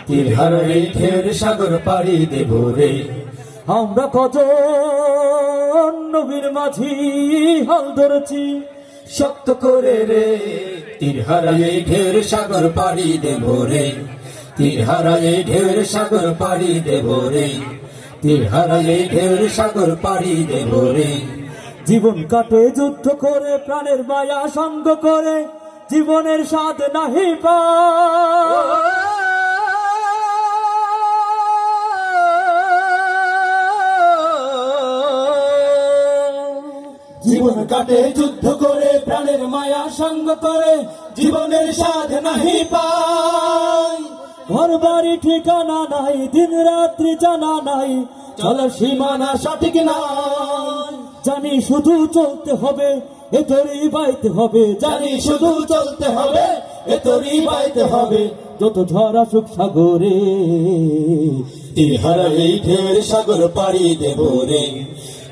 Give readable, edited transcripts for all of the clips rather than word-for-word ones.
তীর হারা এই ঢেউয়ের সাগর পাড়ি দেব রে। আমরা কজন নবীর মাঝি হাল ধরেছি শক্ত করে রে, তীর হারা এই ঢেউয়ের সাগর পাড়ি দেব রে। তীর হারা এই ঢেউয়ের সাগর পাড়ি দেব রে। তীর হারা এই ঢেউয়ের সাগর পাড়ি দেব রে। জীবন কাটে যুদ্ধ করে, প্রাণের মায়া সঙ্গ করে, জীবনের স্বাদ নাহি পায়। জীবন কাটে যুদ্ধ করে, প্রাণের মায়া সঙ্গ করে, জীবনের স্বাদ নাহি পায়। ঘর বাড়ি ঠিকানা নাই, দিন রাত্রি জানা নাই, চলার সীমানা সঠিক নাই। জানি শুধু চলতে হবে, এ তোরই বাইতে হবে। জানি শুধু চলতে হবে, এ তোরই বাইতে হবে। যত ঝড় আসুক সাগরে, তীর হারা এই ঢেউয়ের সাগর পাড়ি দেব রে।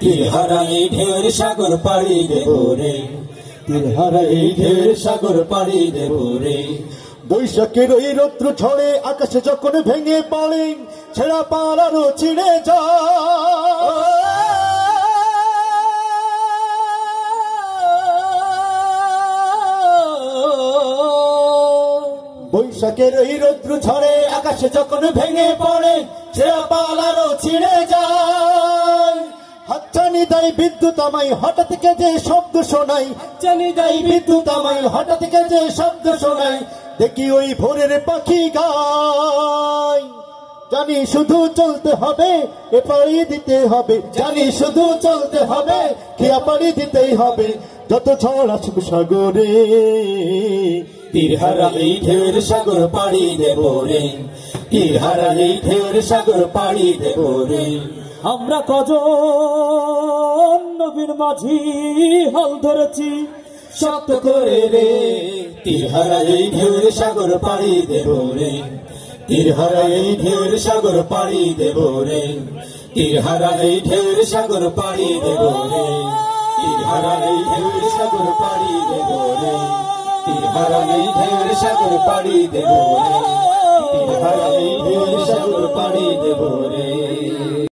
তীর হারা এই ঢেউয়ের সাগর পাড়ি দেব রে। তীর হারা এই ঢেউয়ের সাগর পাড়ি দেব রে। বৈশাখের ওই রৌদ্র ঝড়ে আকাশে যখন ভেঙে পড়ে, ছেঁড়া পাড়ারও ছিঁড়ে যায়। বৈশাখের ওই রৌদ্র ঝড়ে আকাশে যখন ভেঙে পড়ে, ছেঁড়া পালারও ছিঁড়ে যায়। হাতছানি দেয় বিদ্যুৎ আমায়, হঠাৎ কে যে শব্দ শোনাই। জানি যাই বিদ্যুৎ আমায়, হঠাৎ কে যে শব্দ শোনাই, দেখি ওই ভোরের পাখি গায়। জানি শুধু চলতে হবে, এ পাড়ি দিতে হবে। জানি শুধু চলতে হবে, খেয়া পাড়ি দিতেই হবে। যত ঝড় আসুক সাগরে, তীর হারা এই ঢেউয়ের সাগর পাড়ি দেব রে। তীর হারা এই ঢেউয়ের সাগর পাড়ি দেব রে। আমরা কজন নবীর মাঝি হাল ধরেছি শক্ত করে রে, তীর হারা এই ঢেউয়ের সাগর পাড়ি দেব রে। তীর হারা এই ঢেউয়ের সাগর পাড়ি দেব রে। তীর হারা এই ঢেউয়ের সাগর পাড়ি দেব রে। তীর হারা এই ঢেউয়ের সাগর পাড়ি দেব রে। তীর হারা এই ঢেউয়ের সাগর পাড়ি দেব রে। তীর হারা এই ঢেউয়ের সাগর পাড়ি দেব রে।